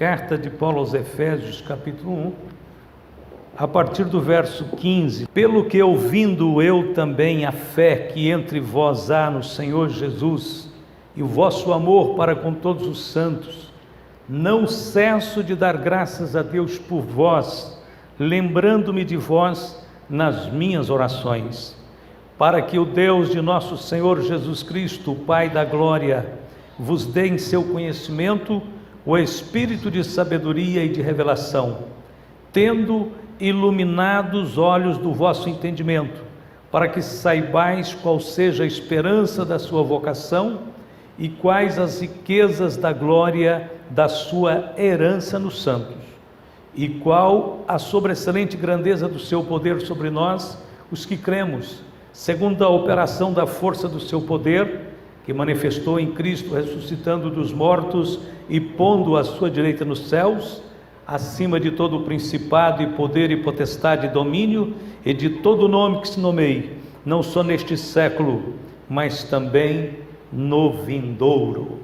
Carta de Paulo aos Efésios, capítulo 1, a partir do verso 15. Pelo que ouvindo eu também a fé que entre vós há no Senhor Jesus e o vosso amor para com todos os santos, não cesso de dar graças a Deus por vós, lembrando-me de vós nas minhas orações, para que o Deus de nosso Senhor Jesus Cristo, o Pai da glória, vos dê em seu conhecimento o espírito de sabedoria e de revelação, tendo iluminado os olhos do vosso entendimento, para que saibais qual seja a esperança da sua vocação e quais as riquezas da glória da sua herança nos santos, e qual a sobreexcelente grandeza do seu poder sobre nós, os que cremos, segundo a operação da força do seu poder, que manifestou em Cristo, ressuscitando dos mortos e pondo à sua direita nos céus, acima de todo o principado e poder e potestade e domínio, e de todo nome que se nomeie, não só neste século, mas também no vindouro.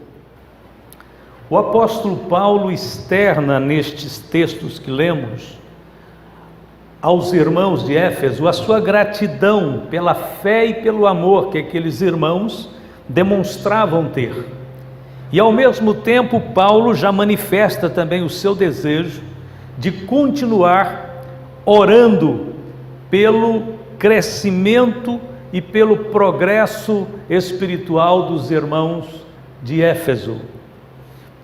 O apóstolo Paulo externa nestes textos que lemos aos irmãos de Éfeso a sua gratidão pela fé e pelo amor que aqueles irmãos demonstravam ter. E ao mesmo tempo Paulo já manifesta também o seu desejo de continuar orando pelo crescimento e pelo progresso espiritual dos irmãos de Éfeso.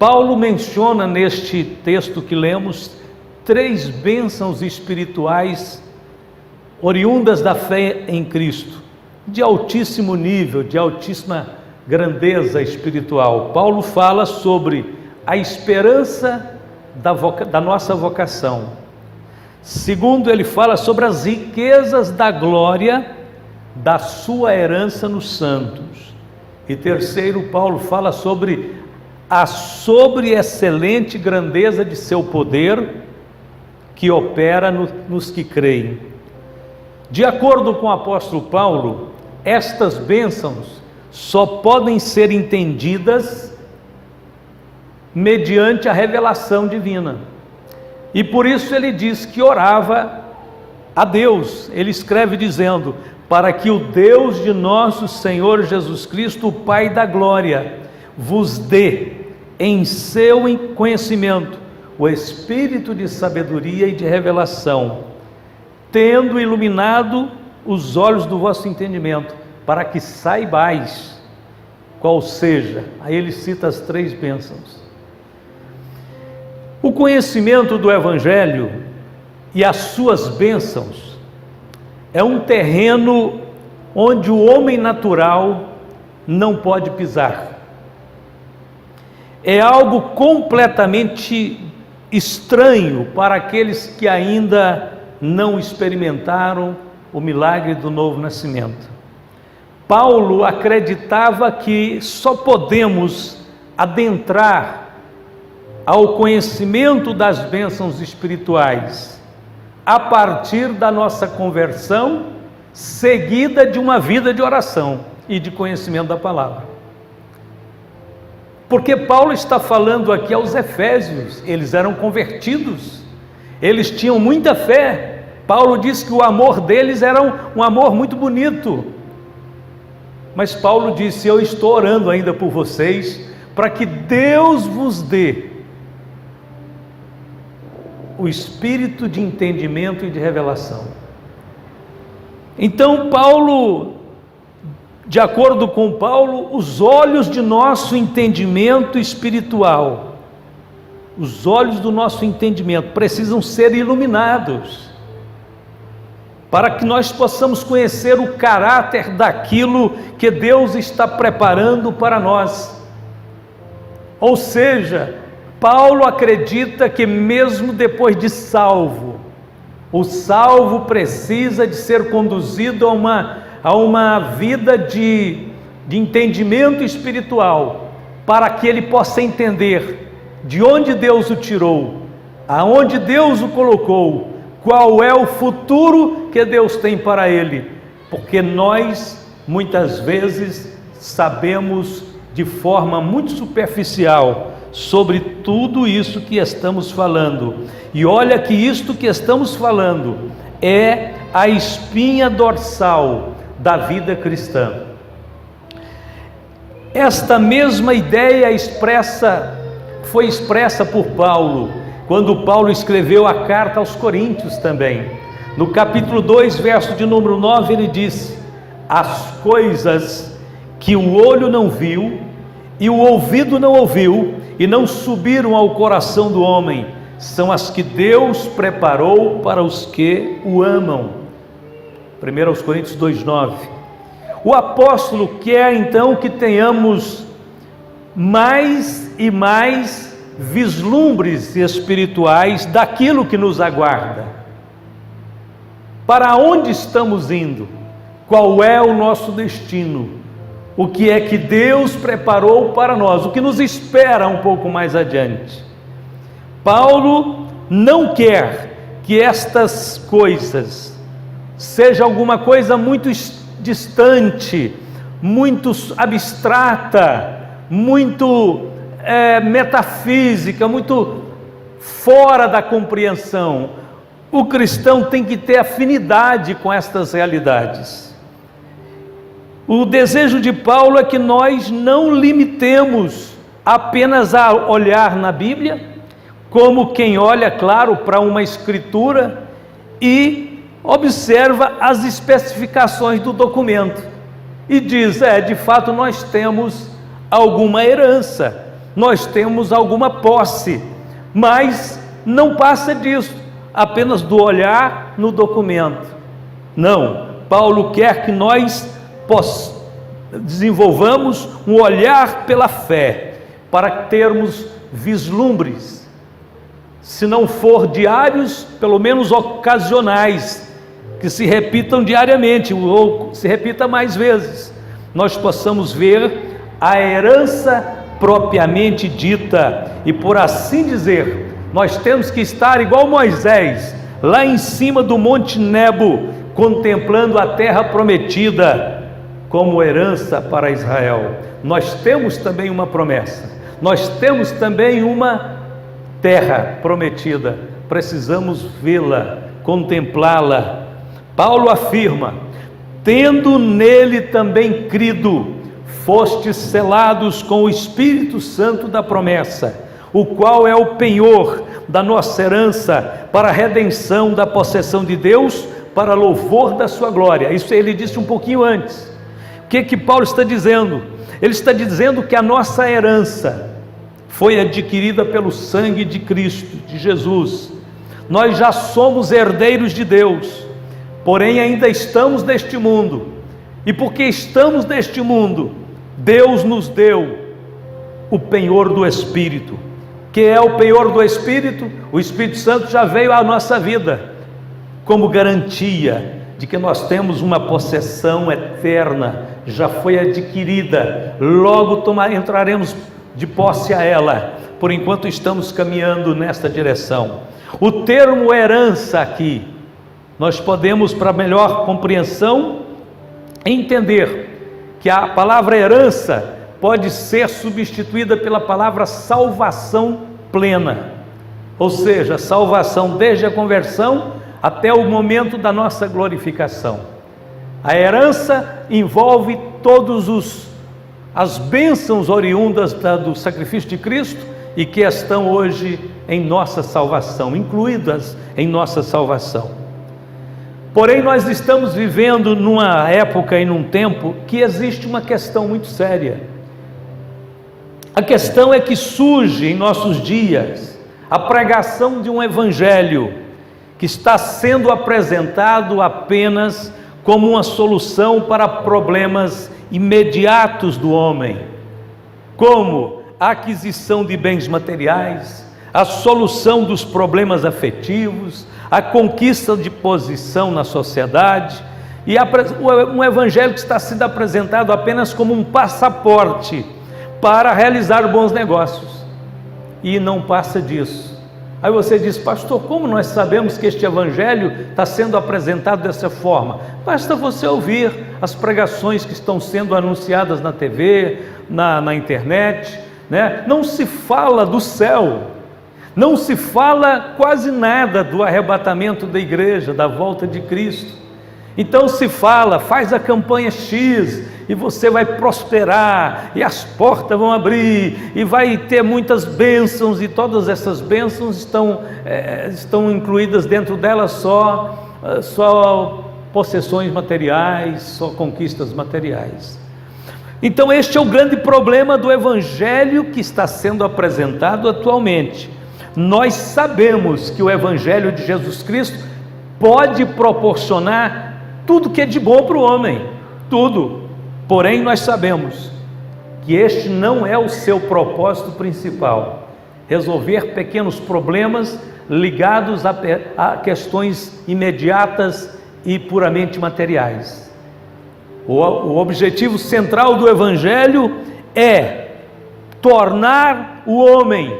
Paulo menciona neste texto que lemos 3 bênçãos espirituais oriundas da fé em Cristo, de altíssimo nível, de altíssima grandeza espiritual. Paulo fala sobre a esperança da nossa vocação. Segundo, ele fala sobre as riquezas da glória da sua herança nos santos. E terceiro, Paulo fala sobre a sobreexcelente grandeza de seu poder que opera nos que creem. De acordo com o apóstolo Paulo, estas bênçãos só podem ser entendidas mediante a revelação divina. E por isso ele diz que orava a Deus. Ele escreve dizendo: para que o Deus de nosso Senhor Jesus Cristo, o Pai da glória, vos dê em seu conhecimento o espírito de sabedoria e de revelação, tendo iluminado os olhos do vosso entendimento, para que saibais qual seja. Aí ele cita as 3 bênçãos. O conhecimento do Evangelho e as suas bênçãos é um terreno onde o homem natural não pode pisar. É algo completamente estranho para aqueles que ainda não experimentaram o milagre do novo nascimento. Paulo acreditava que só podemos adentrar ao conhecimento das bênçãos espirituais a partir da nossa conversão, seguida de uma vida de oração e de conhecimento da palavra. Porque Paulo está falando aqui aos Efésios, eles eram convertidos, eles tinham muita fé. Paulo diz que o amor deles era um amor muito bonito. Mas Paulo disse: eu estou orando ainda por vocês, para que Deus vos dê o espírito de entendimento e de revelação. Então Paulo, de acordo com Paulo, os olhos de nosso entendimento espiritual, os olhos do nosso entendimento precisam ser iluminados, para que nós possamos conhecer o caráter daquilo que Deus está preparando para nós. Ou seja, Paulo acredita que mesmo depois de salvo, o salvo precisa de ser conduzido a uma vida de entendimento espiritual, para que ele possa entender de onde Deus o tirou, aonde Deus o colocou, qual é o futuro que Deus tem para ele, porque nós muitas vezes sabemos de forma muito superficial sobre tudo isso que estamos falando. E olha que isto que estamos falando é a espinha dorsal da vida cristã. Esta mesma ideia foi expressa por Paulo, quando Paulo escreveu a carta aos Coríntios também. No capítulo 2, verso de número 9, ele disse: as coisas que o olho não viu e o ouvido não ouviu e não subiram ao coração do homem, são as que Deus preparou para os que o amam. 1 Coríntios 2,9. O apóstolo quer então que tenhamos mais e mais vislumbres espirituais daquilo que nos aguarda. Para onde estamos indo? Qual é o nosso destino? O que é que Deus preparou para nós? O que nos espera um pouco mais adiante? Paulo não quer que estas coisas seja alguma coisa muito distante, muito abstrata, muito metafísica, muito fora da compreensão. O cristão tem que ter afinidade com estas realidades. O desejo de Paulo é que nós não limitemos apenas a olhar na Bíblia, como quem olha, claro, para uma escritura e observa as especificações do documento e diz: de fato nós temos alguma herança, nós temos alguma posse, mas não passa disso, apenas do olhar no documento. Não, Paulo quer que nós desenvolvamos um olhar pela fé, para termos vislumbres, se não for diários, pelo menos ocasionais, que se repitam diariamente, ou se repita mais vezes, nós possamos ver a herança propriamente dita, e por assim dizer, nós temos que estar igual Moisés, lá em cima do Monte Nebo, contemplando a terra prometida, como herança para Israel. Nós temos também uma promessa, nós temos também uma terra prometida, precisamos vê-la, contemplá-la. Paulo afirma: tendo nele também crido, fostes selados com o Espírito Santo da promessa, o qual é o penhor da nossa herança, para a redenção da possessão de Deus, para louvor da sua glória. Isso ele disse um pouquinho antes. O que Paulo está dizendo? Ele está dizendo que a nossa herança foi adquirida pelo sangue de Cristo, de Jesus. Nós já somos herdeiros de Deus, porém ainda estamos neste mundo, e porque estamos neste mundo, Deus nos deu o penhor do Espírito. Que é o penhor do Espírito? O Espírito Santo já veio à nossa vida como garantia de que nós temos uma possessão eterna, já foi adquirida, logo entraremos de posse a ela. Por enquanto estamos caminhando nesta direção. O termo herança aqui, nós podemos, para melhor compreensão, entender que a palavra herança pode ser substituída pela palavra salvação plena, ou seja, salvação desde a conversão até o momento da nossa glorificação. A herança envolve todas as bênçãos oriundas do sacrifício de Cristo e que estão hoje em nossa salvação, incluídas em nossa salvação. Porém, nós estamos vivendo numa época e num tempo que existe uma questão muito séria. A questão é que surge em nossos dias a pregação de um evangelho que está sendo apresentado apenas como uma solução para problemas imediatos do homem, como a aquisição de bens materiais, a solução dos problemas afetivos, a conquista de posição na sociedade, e um evangelho que está sendo apresentado apenas como um passaporte para realizar bons negócios, e não passa disso. Aí você diz: pastor, como nós sabemos que este evangelho está sendo apresentado dessa forma? Basta você ouvir as pregações que estão sendo anunciadas na TV, na internet, né? Não se fala do céu, não se fala quase nada do arrebatamento da igreja, da volta de Cristo. Então se fala, faz a campanha X e você vai prosperar, e as portas vão abrir, e vai ter muitas bênçãos, e todas essas bênçãos estão incluídas dentro delas só possessões materiais, só conquistas materiais. Então este é o grande problema do evangelho que está sendo apresentado atualmente. Nós sabemos que o evangelho de Jesus Cristo pode proporcionar tudo que é de bom para o homem, tudo. Porém, nós sabemos que este não é o seu propósito principal: resolver pequenos problemas ligados a questões imediatas e puramente materiais. O objetivo central do evangelho é tornar o homem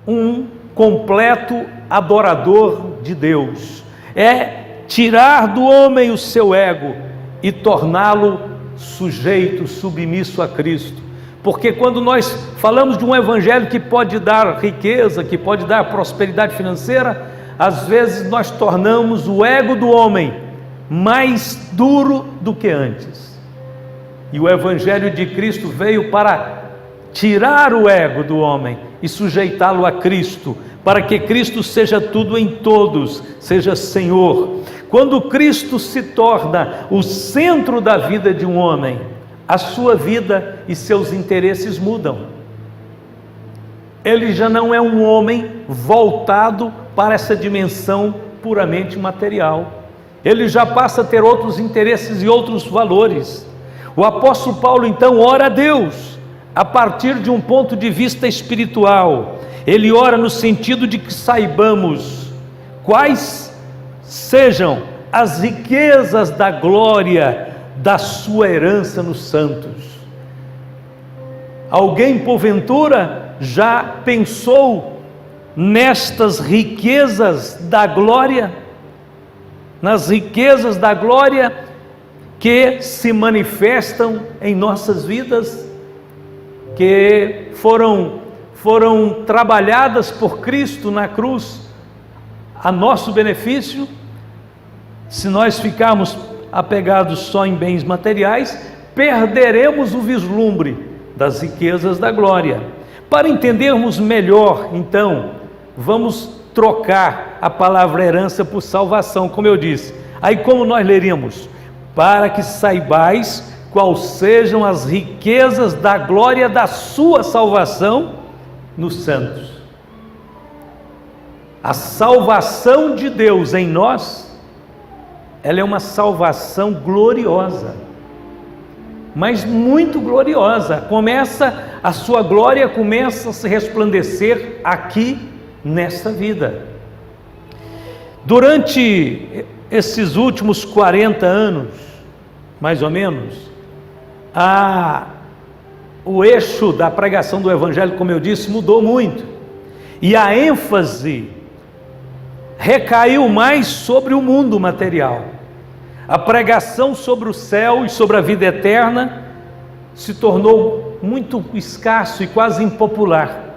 um completo adorador de Deus, é tirar do homem o seu ego e torná-lo sujeito, submisso a Cristo. Porque quando nós falamos de um evangelho que pode dar riqueza, que pode dar prosperidade financeira, às vezes nós tornamos o ego do homem mais duro do que antes. E o evangelho de Cristo veio para tirar o ego do homem e sujeitá-lo a Cristo, para que Cristo seja tudo em todos, seja Senhor. Quando Cristo se torna o centro da vida de um homem, a sua vida e seus interesses mudam. Ele já não é um homem voltado para essa dimensão puramente material. Ele já passa a ter outros interesses e outros valores. O apóstolo Paulo então ora a Deus a partir de um ponto de vista espiritual. Ele ora no sentido de que saibamos quais sejam as riquezas da glória da sua herança nos santos. Alguém porventura já pensou nestas riquezas da glória? Nas riquezas da glória que se manifestam em nossas vidas, que foram trabalhadas por Cristo na cruz a nosso benefício. Se nós ficarmos apegados só em bens materiais, perderemos o vislumbre das riquezas da glória. Para entendermos melhor, então, vamos trocar a palavra herança por salvação, como eu disse. Aí como nós leríamos? Para que saibais quais sejam as riquezas da glória da sua salvação nos santos. A salvação de Deus em nós, ela é uma salvação gloriosa, mas muito gloriosa. A sua glória começa a se resplandecer aqui nesta vida. Durante esses últimos 40 anos, mais ou menos, o eixo da pregação do evangelho, como eu disse, mudou muito, e a ênfase recaiu mais sobre o mundo material. A pregação sobre o céu e sobre a vida eterna se tornou muito escasso e quase impopular.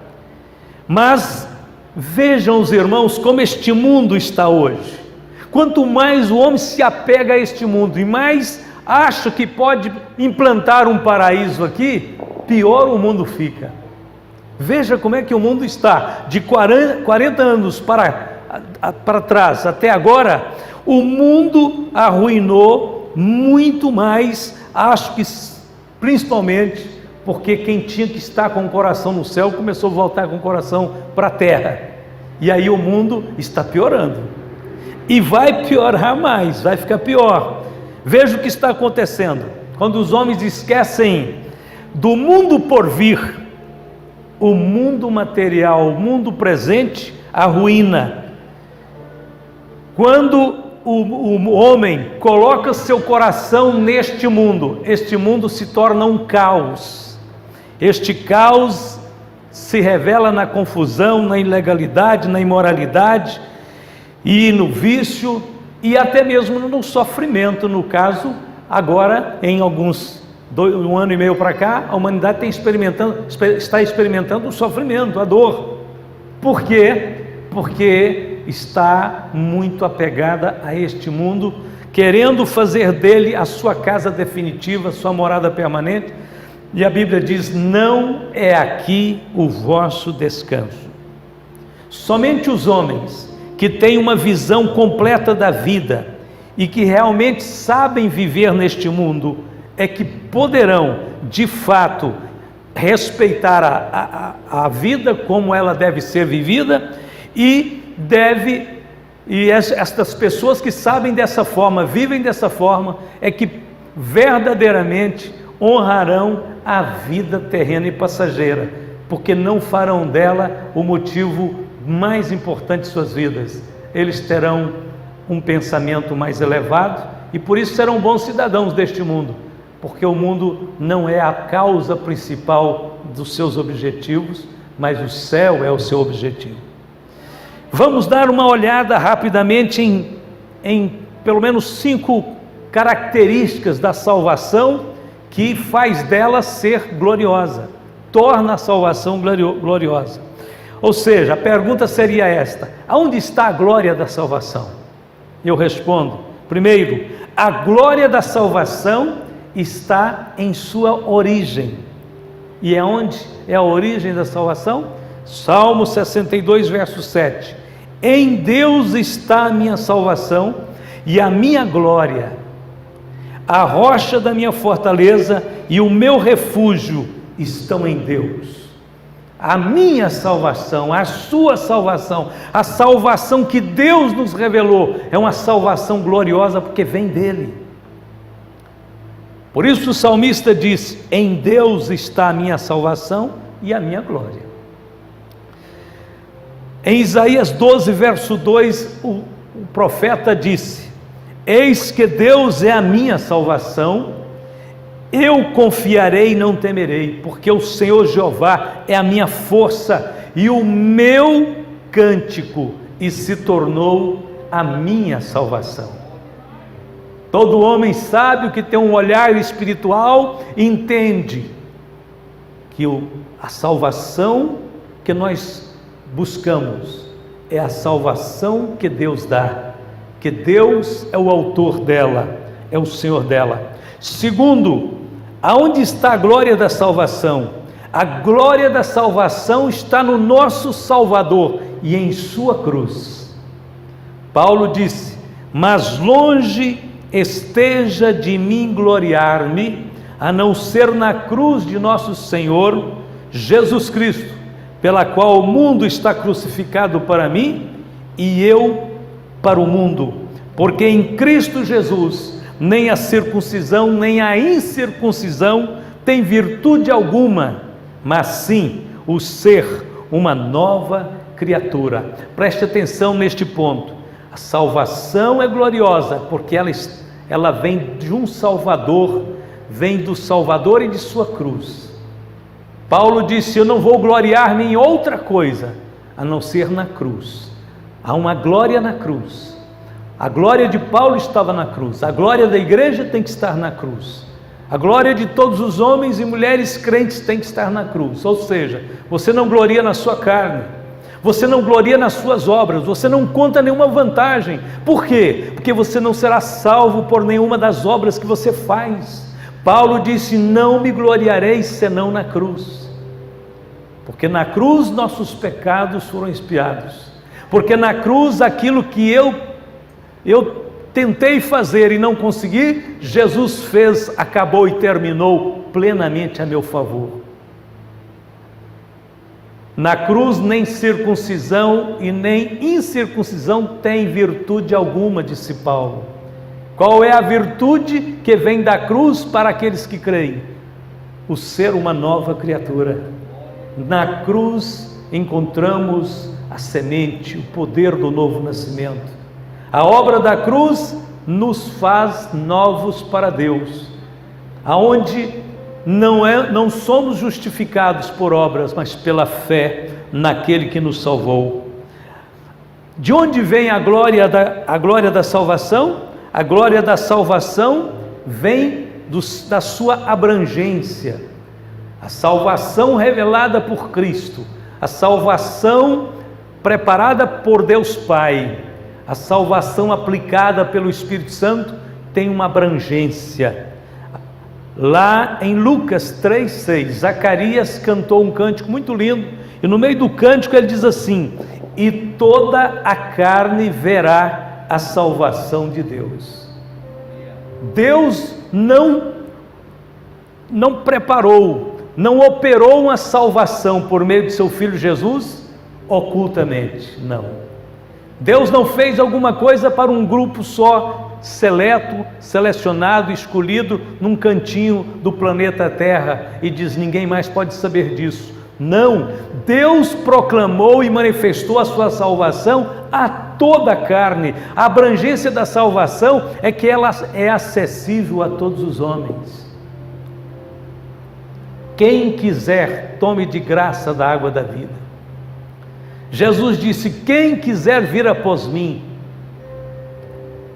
Mas vejam os irmãos como este mundo está hoje. Quanto mais o homem se apega a este mundo e mais acha que pode implantar um paraíso aqui, pior o mundo fica. Veja como é que o mundo está. De 40 anos para trás até agora, o mundo arruinou muito mais, acho que principalmente porque quem tinha que estar com o coração no céu começou a voltar com o coração para a terra, e aí o mundo está piorando, e vai piorar mais, vai ficar pior. Veja o que está acontecendo, quando os homens esquecem do mundo por vir, o mundo material, o mundo presente arruína. Quando o homem coloca seu coração neste mundo, este mundo se torna um caos. Este caos se revela na confusão, na ilegalidade, na imoralidade e no vício, e até mesmo no sofrimento, no caso agora em alguns Um ano e meio para cá, a humanidade está experimentando o sofrimento, a dor. Por quê? Porque está muito apegada a este mundo, querendo fazer dele a sua casa definitiva, sua morada permanente. E a Bíblia diz: não é aqui o vosso descanso. Somente os homens que têm uma visão completa da vida e que realmente sabem viver neste mundo é que poderão, de fato, respeitar a vida como ela deve ser vivida, e estas pessoas que sabem dessa forma, vivem dessa forma, é que verdadeiramente honrarão a vida terrena e passageira, porque não farão dela o motivo mais importante de suas vidas. Eles terão um pensamento mais elevado e por isso serão bons cidadãos deste mundo, porque o mundo não é a causa principal dos seus objetivos, mas o céu é o seu objetivo. Vamos dar uma olhada rapidamente em pelo menos 5 características da salvação que faz dela ser gloriosa, torna a salvação gloriosa. Ou seja, a pergunta seria esta: aonde está a glória da salvação? Eu respondo: primeiro, a glória da salvação está em sua origem. E aonde é a origem da salvação? Salmo 62, verso 7. Em Deus está a minha salvação e a minha glória, a rocha da minha fortaleza e o meu refúgio estão em Deus. A minha salvação, a sua salvação, a salvação que Deus nos revelou, é uma salvação gloriosa porque vem dele. Por isso o salmista diz: em Deus está a minha salvação e a minha glória. Em Isaías 12, verso 2, o profeta disse: eis que Deus é a minha salvação, eu confiarei e não temerei, porque o Senhor Jeová é a minha força e o meu cântico, e se tornou a minha salvação. Todo homem sábio que tem um olhar espiritual entende que a salvação que nós buscamos é a salvação que Deus dá, que Deus é o autor dela, é o Senhor dela. Segundo, aonde está a glória da salvação? A glória da salvação está no nosso Salvador e em sua cruz. Paulo disse: mas longe esteja de mim gloriar-me, a não ser na cruz de nosso Senhor Jesus Cristo, pela qual o mundo está crucificado para mim e eu para o mundo, porque em Cristo Jesus nem a circuncisão nem a incircuncisão tem virtude alguma, mas sim o ser uma nova criatura. Preste atenção neste ponto: a salvação é gloriosa porque ela vem de um Salvador, vem do Salvador e de sua cruz. Paulo disse: eu não vou gloriar-me em outra coisa a não ser na cruz. Há uma glória na cruz. A glória de Paulo estava na cruz, a glória da igreja tem que estar na cruz, a glória de todos os homens e mulheres crentes tem que estar na cruz. Ou seja, você não gloria na sua carne, você não gloria nas suas obras, você não conta nenhuma vantagem. Por quê? Porque você não será salvo por nenhuma das obras que você faz. Paulo disse: não me gloriarei senão na cruz, porque na cruz nossos pecados foram expiados, porque na cruz aquilo que eu tentei fazer e não consegui, Jesus fez, acabou e terminou plenamente a meu favor. Na cruz nem circuncisão e nem incircuncisão tem virtude alguma, disse Paulo. Qual é a virtude que vem da cruz para aqueles que creem? O ser uma nova criatura. Na cruz encontramos a semente, o poder do novo nascimento. A obra da cruz nos faz novos para Deus, aonde não somos justificados por obras, mas pela fé naquele que nos salvou. De onde vem a glória da salvação? A glória da salvação vem da sua abrangência. A salvação revelada por Cristo, a salvação preparada por Deus Pai, a salvação aplicada pelo Espírito Santo tem uma abrangência. Lá em Lucas 3,6, Zacarias cantou um cântico muito lindo, e no meio do cântico ele diz assim: e toda a carne verá a salvação de Deus. Deus não preparou, não operou uma salvação por meio de seu Filho Jesus ocultamente, não. Deus não fez alguma coisa para um grupo só, seleto, selecionado, escolhido num cantinho do planeta Terra e diz: ninguém mais pode saber disso. Não, Deus proclamou e manifestou a sua salvação a toda a carne. A abrangência da salvação é que ela é acessível a todos os homens. Quem quiser, tome de graça da água da vida. Jesus disse: quem quiser vir após mim.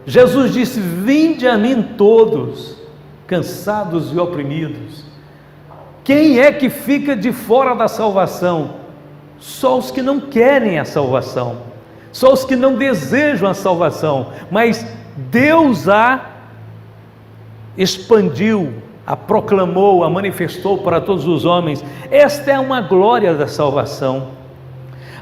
Jesus disse: vinde a mim todos, cansados e oprimidos. Quem é que fica de fora da salvação? Só os que não querem a salvação, só os que não desejam a salvação, mas Deus a expandiu, a proclamou, a manifestou para todos os homens. Esta é uma glória da salvação.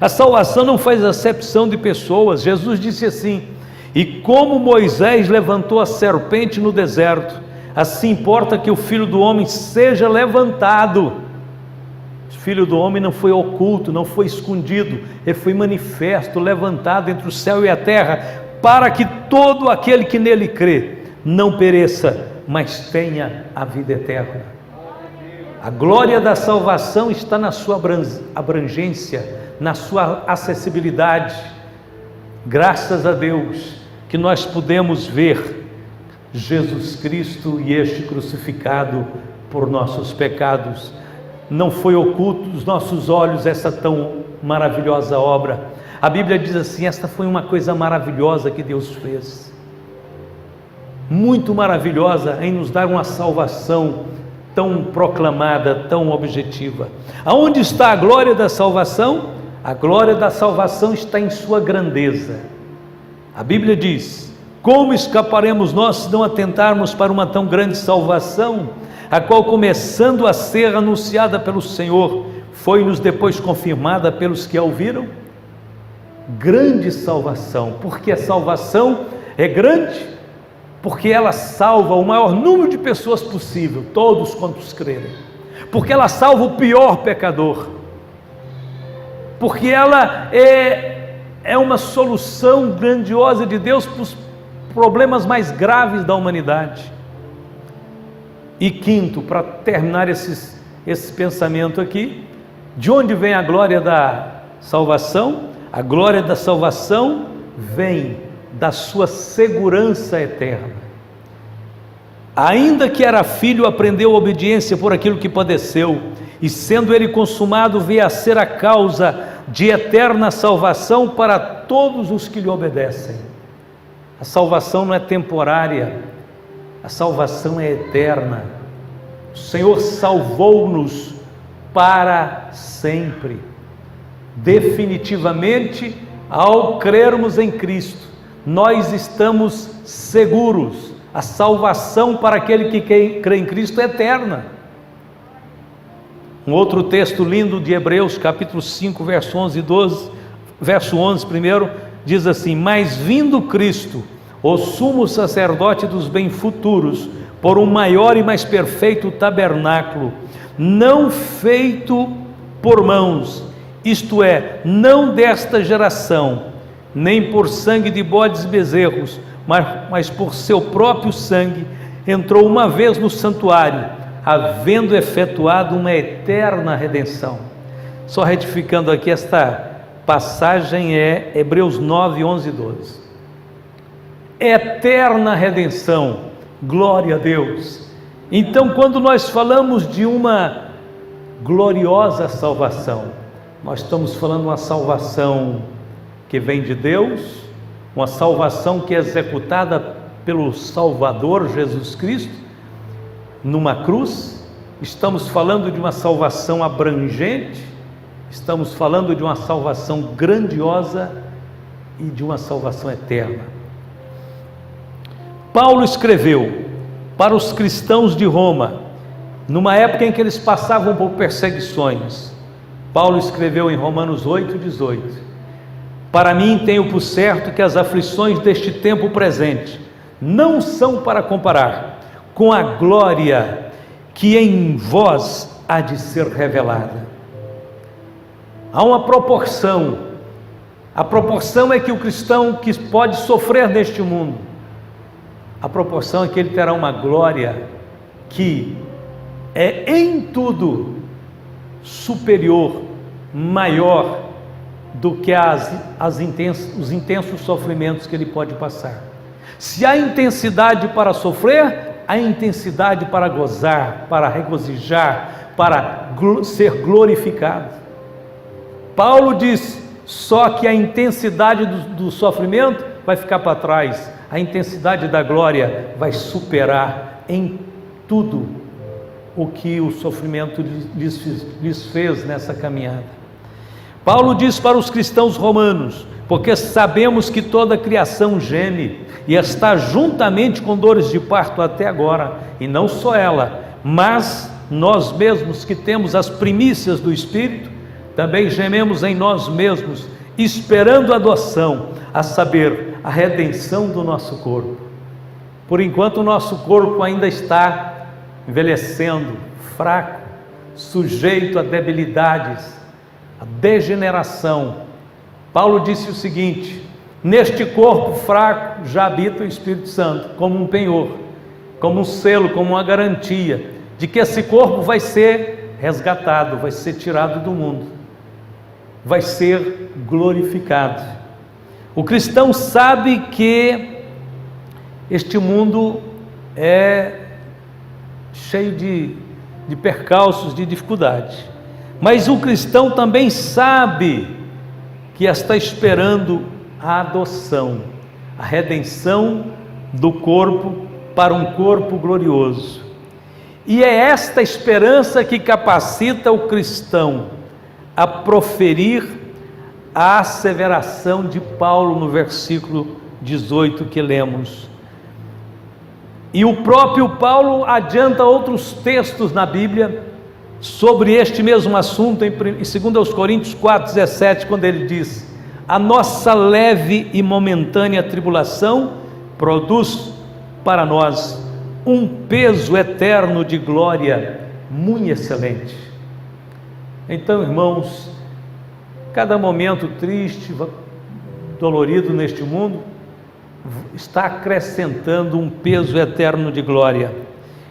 A salvação não faz acepção de pessoas. Jesus disse assim: e como Moisés levantou a serpente no deserto, assim importa que o Filho do Homem seja levantado. O Filho do Homem não foi oculto, não foi escondido, ele foi manifesto, levantado entre o céu e a terra, para que todo aquele que nele crê não pereça, mas tenha a vida eterna. A glória da salvação está na sua abrangência, na sua acessibilidade. Graças a Deus que nós podemos ver Jesus Cristo e este crucificado por nossos pecados. Não foi oculto dos nossos olhos essa tão maravilhosa obra. A Bíblia diz assim: esta foi uma coisa maravilhosa que Deus fez, muito maravilhosa, em nos dar uma salvação tão proclamada, tão objetiva. Aonde está a glória da salvação? A glória da salvação está em sua grandeza. A Bíblia diz: como escaparemos nós se não atentarmos para uma tão grande salvação, a qual, começando a ser anunciada pelo Senhor, foi-nos depois confirmada pelos que a ouviram? Grande salvação. Porque a salvação é grande? Porque ela salva o maior número de pessoas possível, todos quantos crerem. Porque ela salva o pior pecador. Porque ela é uma solução grandiosa de Deus para os problemas mais graves da humanidade. E quinto, para terminar esse pensamento aqui, de onde vem a glória da salvação? A glória da salvação vem da sua segurança eterna. Ainda que era filho, aprendeu a obediência por aquilo que padeceu, e sendo ele consumado, veio a ser a causa de eterna salvação para todos os que lhe obedecem. A salvação não é temporária, a salvação é eterna. O Senhor salvou-nos para sempre. Definitivamente, ao crermos em Cristo, nós estamos seguros. A salvação para aquele que crê em Cristo é eterna. Um outro texto lindo de Hebreus, capítulo 5, verso 11 e 12, verso 11 primeiro, diz assim: mas vindo Cristo, o sumo sacerdote dos bens futuros, por um maior e mais perfeito tabernáculo, não feito por mãos, isto é, não desta geração, nem por sangue de bodes e bezerros, mas por seu próprio sangue, entrou uma vez no santuário, havendo efetuado uma eterna redenção. Só retificando aqui, esta passagem é Hebreus 9, 11 e 12. Eterna redenção, glória a Deus. Então, quando nós falamos de uma gloriosa salvação, nós estamos falando de uma salvação que vem de Deus, uma salvação que é executada pelo Salvador Jesus Cristo, numa cruz, estamos falando de uma salvação abrangente, estamos falando de uma salvação grandiosa e de uma salvação eterna. Paulo escreveu para os cristãos de Roma, numa época em que eles passavam por perseguições. Paulo escreveu em Romanos 8,18: para mim tenho por certo que as aflições deste tempo presente não são para comparar com a glória que em vós há de ser revelada. Há uma proporção. A proporção é que o cristão que pode sofrer neste mundo, a proporção é que ele terá uma glória que é em tudo superior, maior do que os intensos sofrimentos que ele pode passar. Se há intensidade para sofrer, há intensidade para gozar, para regozijar, para ser glorificado. Paulo diz: só que a intensidade do sofrimento vai ficar para trás, a intensidade da glória vai superar em tudo o que o sofrimento lhes fez nessa caminhada. Paulo diz para os cristãos romanos: porque sabemos que toda a criação geme e está juntamente com dores de parto até agora, e não só ela, mas nós mesmos que temos as primícias do Espírito, também gememos em nós mesmos, esperando a adoção, a saber, a redenção do nosso corpo. Por enquanto o nosso corpo ainda está envelhecendo, fraco, sujeito a debilidades, a degeneração. Paulo disse o seguinte: neste corpo fraco já habita o Espírito Santo, como um penhor, como um selo, como uma garantia de que esse corpo vai ser resgatado, vai ser tirado do mundo, vai ser glorificado. O cristão sabe que este mundo é cheio de percalços, de dificuldades, mas o cristão também sabe que está esperando a adoção, a redenção do corpo para um corpo glorioso. E é esta esperança que capacita o cristão a proferir a asseveração de Paulo no versículo 18 que lemos. E o próprio Paulo adianta outros textos na Bíblia sobre este mesmo assunto, em 2 Coríntios 4,17, quando ele diz: a nossa leve e momentânea tribulação produz para nós um peso eterno de glória muito excelente. Então, irmãos, cada momento triste, dolorido neste mundo, está acrescentando um peso eterno de glória.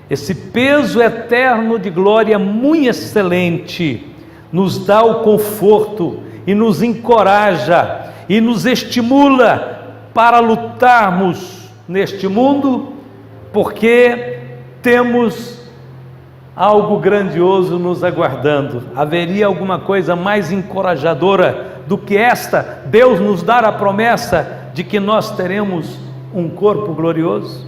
Esse peso eterno de glória muito excelente nos dá o conforto e nos encoraja e nos estimula para lutarmos neste mundo, porque temos algo grandioso nos aguardando. Haveria alguma coisa mais encorajadora do que esta? Deus nos dar a promessa de que nós teremos um corpo glorioso?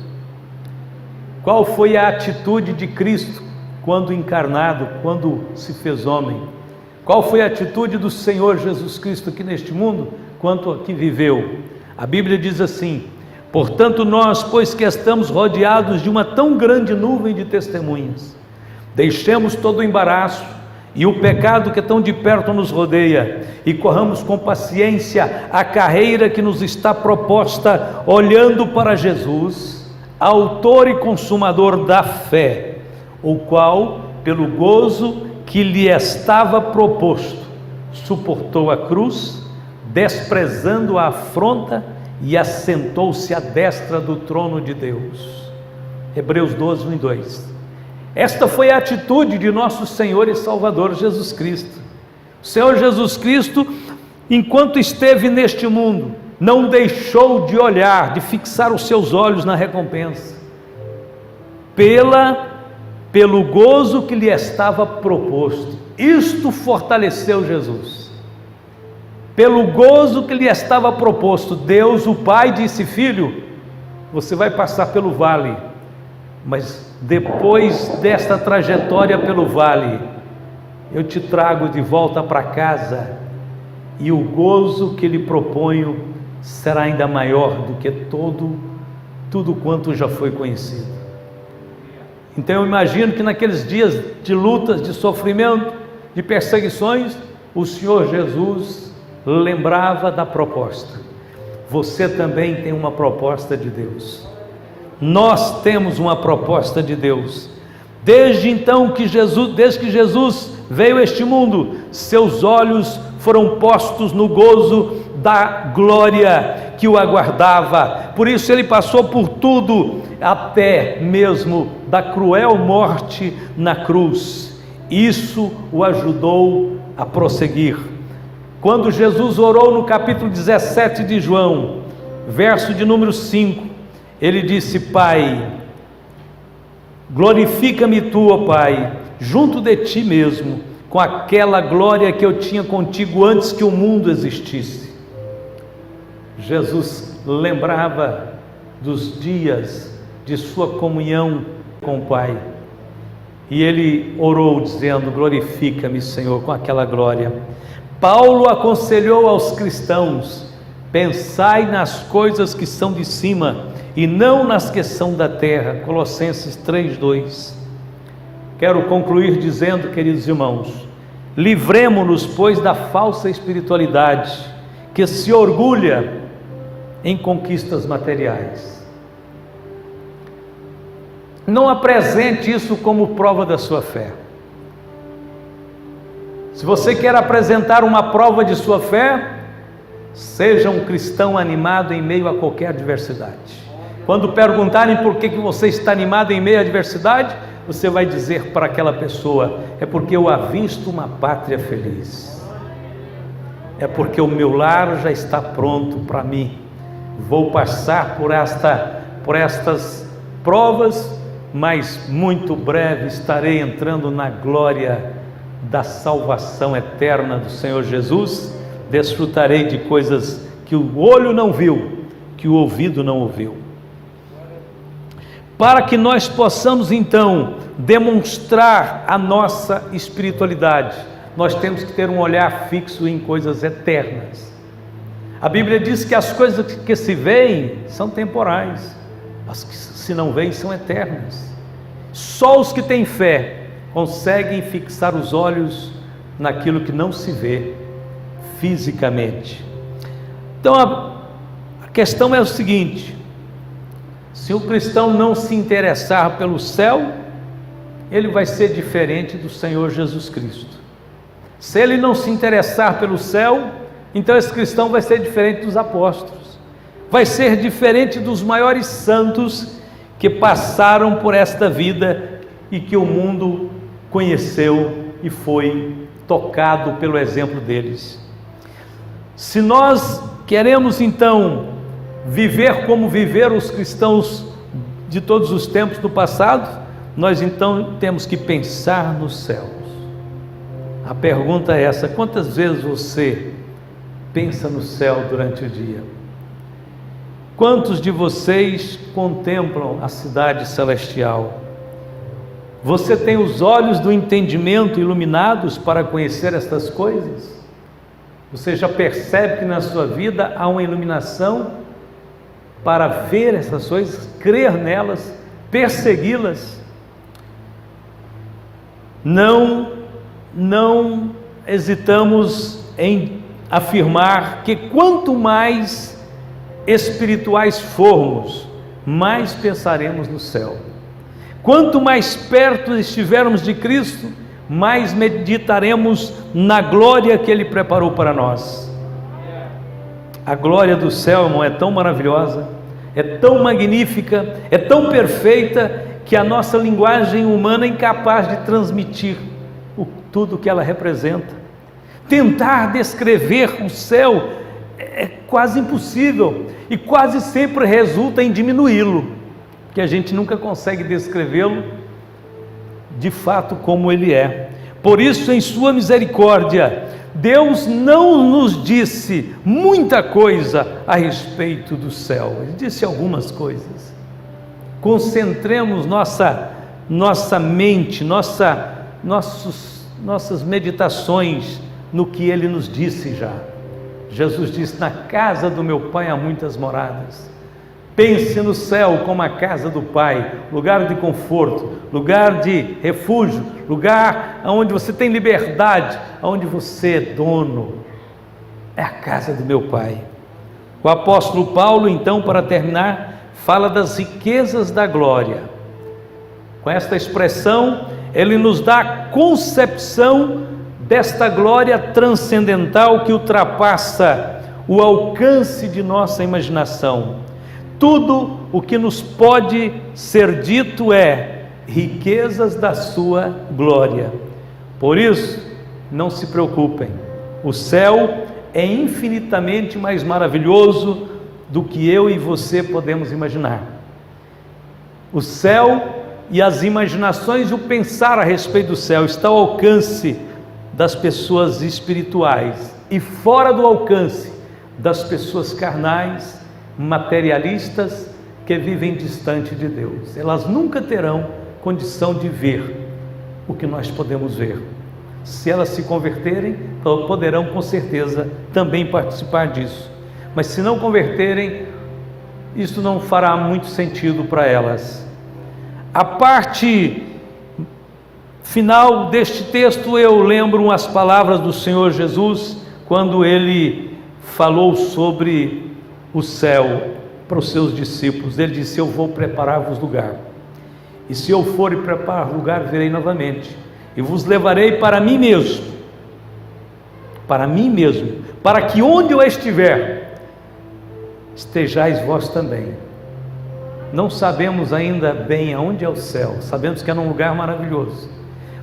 Qual foi a atitude de Cristo quando encarnado, quando se fez homem? Qual foi a atitude do Senhor Jesus Cristo aqui neste mundo, quanto aqui viveu? A Bíblia diz assim: portanto nós, pois que estamos rodeados de uma tão grande nuvem de testemunhas, deixemos todo o embaraço e o pecado que tão de perto nos rodeia, e corramos com paciência a carreira que nos está proposta, olhando para Jesus, autor e consumador da fé, o qual, pelo gozo que lhe estava proposto, suportou a cruz, desprezando a afronta, e assentou-se à destra do trono de Deus. Hebreus 12, 1 e 2. Esta foi a atitude de nosso Senhor e Salvador Jesus Cristo. O Senhor Jesus Cristo, enquanto esteve neste mundo, não deixou de olhar, de fixar os seus olhos na recompensa, pelo gozo que lhe estava proposto. Isto fortaleceu Jesus. Pelo gozo que lhe estava proposto, Deus, o Pai, disse: filho, você vai passar pelo vale, mas depois desta trajetória pelo vale, eu te trago de volta para casa, e o gozo que lhe proponho será ainda maior do que tudo quanto já foi conhecido. Então eu imagino que naqueles dias de lutas, de sofrimento, de perseguições, o Senhor Jesus lembrava da proposta. Você também tem uma proposta de Deus. Nós temos uma proposta de Deus. Desde que Jesus veio a este mundo, seus olhos foram postos no gozo da glória que o aguardava. Por isso ele passou por tudo, até mesmo da cruel morte na cruz. Isso o ajudou a prosseguir. Quando Jesus orou no capítulo 17 de João, verso de número 5, ele disse: Pai, glorifica-me tu, ó Pai, junto de ti mesmo, com aquela glória que eu tinha contigo antes que o mundo existisse. Jesus lembrava dos dias de sua comunhão com o Pai, e ele orou dizendo: glorifica-me, Senhor, com aquela glória. Paulo aconselhou aos cristãos: pensai nas coisas que são de cima e não nas que são da terra. Colossenses 3:2. Quero concluir dizendo, queridos irmãos, livremo-nos, pois, da falsa espiritualidade que se orgulha em conquistas materiais. Não apresente isso como prova da sua fé. Se você quer apresentar uma prova de sua fé, seja um cristão animado em meio a qualquer adversidade. Quando perguntarem por que você está animado em meio à adversidade, você vai dizer para aquela pessoa: é porque eu avisto uma pátria feliz, é porque o meu lar já está pronto para mim. Vou passar por estas provas, mas muito breve estarei entrando na glória da salvação eterna do Senhor Jesus. Desfrutarei de coisas que o olho não viu, que o ouvido não ouviu. Para que nós possamos então demonstrar a nossa espiritualidade, nós temos que ter um olhar fixo em coisas eternas. A Bíblia diz que as coisas que se veem são temporais, as que se não veem são eternas. Só os que têm fé conseguem fixar os olhos naquilo que não se vê fisicamente. Então a questão é o seguinte: se o cristão não se interessar pelo céu, ele vai ser diferente do Senhor Jesus Cristo. Se ele não se interessar pelo céu, então esse cristão vai ser diferente dos apóstolos, vai ser diferente dos maiores santos que passaram por esta vida e que o mundo conheceu e foi tocado pelo exemplo deles. Se nós queremos então viver como viveram os cristãos de todos os tempos do passado, nós então temos que pensar nos céus. A pergunta é essa: quantas vezes você pensa no céu durante o dia? Quantos de vocês contemplam a cidade celestial? Você tem os olhos do entendimento iluminados para conhecer estas coisas? Você já percebe que na sua vida há uma iluminação para ver essas coisas, crer nelas, persegui-las? Não hesitamos em afirmar que quanto mais espirituais formos, mais pensaremos no céu. Quanto mais perto estivermos de Cristo, mais meditaremos na glória que Ele preparou para nós. A glória do céu, irmão, é tão maravilhosa, é tão magnífica, é tão perfeita, que a nossa linguagem humana é incapaz de transmitir tudo que ela representa. Tentar descrever o céu é quase impossível, e quase sempre resulta em diminuí-lo, que a gente nunca consegue descrevê-lo de fato como ele é. Por isso, em sua misericórdia, Deus não nos disse muita coisa a respeito do céu. Ele disse algumas coisas. Concentremos nossa mente, nossas meditações no que Ele nos disse já. Jesus disse: na casa do meu Pai há muitas moradas. Pense no céu como a casa do Pai, lugar de conforto, lugar de refúgio, lugar onde você tem liberdade, onde você é dono. É a casa do meu Pai. O apóstolo Paulo, então, para terminar, fala das riquezas da glória. Com esta expressão, ele nos dá a concepção desta glória transcendental que ultrapassa o alcance de nossa imaginação. Tudo o que nos pode ser dito é riquezas da sua glória. Por isso, não se preocupem, o céu é infinitamente mais maravilhoso do que eu e você podemos imaginar. O céu e as imaginações e o pensar a respeito do céu está ao alcance das pessoas espirituais e fora do alcance das pessoas carnais, materialistas, que vivem distante de Deus. Elas nunca terão condição de ver o que nós podemos ver. Se elas se converterem, poderão com certeza também participar disso. Mas se não converterem, isso não fará muito sentido para elas. A parte final deste texto, eu lembro as palavras do Senhor Jesus, quando Ele falou sobre o céu para os seus discípulos. Ele disse: eu vou preparar-vos lugar, e se eu for e preparar lugar, virei novamente, e vos levarei para mim mesmo, para que onde eu estiver, estejais vós também. Não sabemos ainda bem aonde é o céu, sabemos que é num lugar maravilhoso,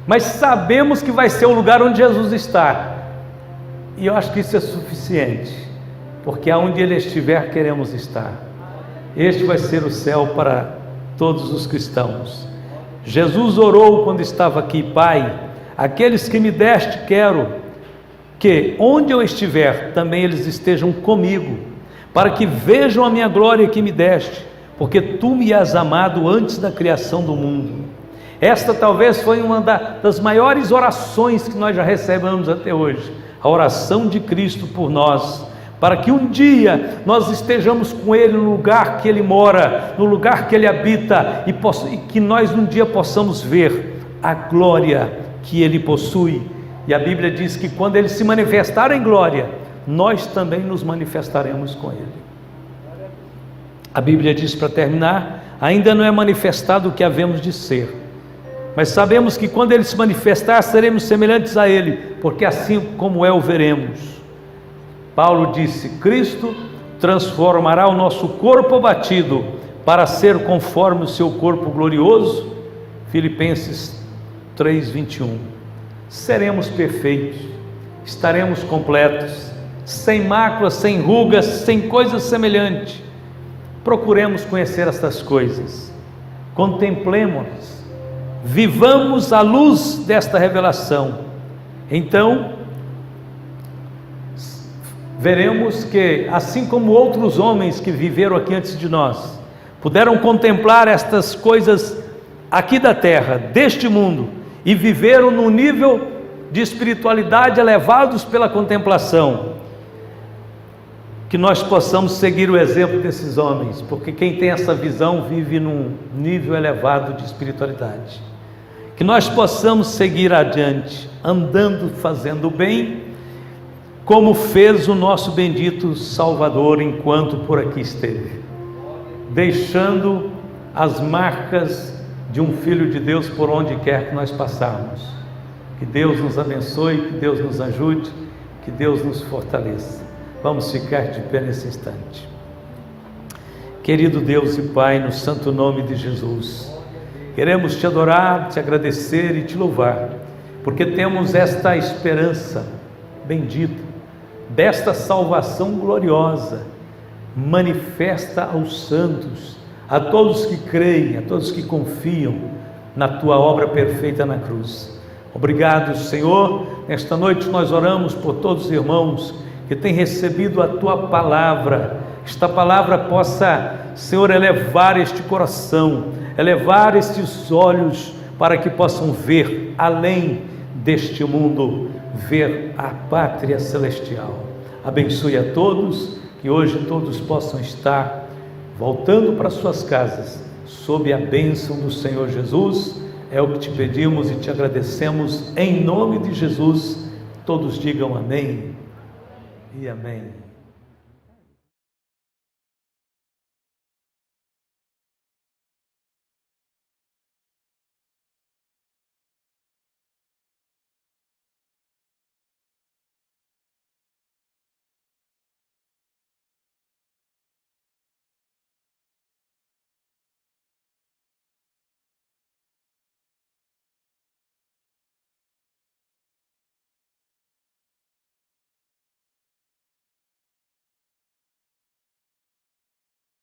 mas sabemos que vai ser o lugar onde Jesus está, e eu acho que isso é suficiente, porque aonde Ele estiver, queremos estar. Este vai ser o céu para todos os cristãos. Jesus orou quando estava aqui: Pai, aqueles que me deste, quero que onde eu estiver, também eles estejam comigo, para que vejam a minha glória que me deste, porque tu me has amado antes da criação do mundo. Esta talvez foi uma das maiores orações que nós já recebemos até hoje, a oração de Cristo por nós, para que um dia nós estejamos com Ele no lugar que Ele mora, no lugar que Ele habita, e que nós um dia possamos ver a glória que Ele possui. E a Bíblia diz que quando Ele se manifestar em glória, nós também nos manifestaremos com Ele. A Bíblia diz, para terminar: ainda não é manifestado o que havemos de ser, mas sabemos que quando Ele se manifestar, seremos semelhantes a Ele, porque assim como é, o veremos. Paulo disse: Cristo transformará o nosso corpo abatido para ser conforme o seu corpo glorioso. Filipenses 3:21. Seremos perfeitos, estaremos completos, sem máculas, sem rugas, sem coisa semelhante. Procuremos conhecer estas coisas, contemplemos-las, vivamos à luz desta revelação. Então veremos que, assim como outros homens que viveram aqui antes de nós, puderam contemplar estas coisas aqui da terra, deste mundo, e viveram num nível de espiritualidade elevados pela contemplação, que nós possamos seguir o exemplo desses homens, porque quem tem essa visão vive num nível elevado de espiritualidade. Que nós possamos seguir adiante, andando, fazendo o bem, como fez o nosso bendito Salvador enquanto por aqui esteve, deixando as marcas de um Filho de Deus por onde quer que nós passarmos. Que Deus nos abençoe, que Deus nos ajude, que Deus nos fortaleça. Vamos ficar de pé nesse instante. Querido Deus e Pai, no santo nome de Jesus, queremos te adorar, te agradecer e te louvar, porque temos esta esperança bendita, desta salvação gloriosa, manifesta aos santos, a todos que creem, a todos que confiam na tua obra perfeita na cruz. Obrigado, Senhor. Nesta noite nós oramos por todos os irmãos que têm recebido a tua palavra. Esta palavra possa Senhor, elevar este coração, elevar estes olhos para que possam ver além deste mundo, ver a pátria celestial. Abençoe a todos, que hoje todos possam estar voltando para suas casas, sob a bênção do Senhor Jesus. É o que te pedimos e te agradecemos em nome de Jesus. Todos digam amém e amém.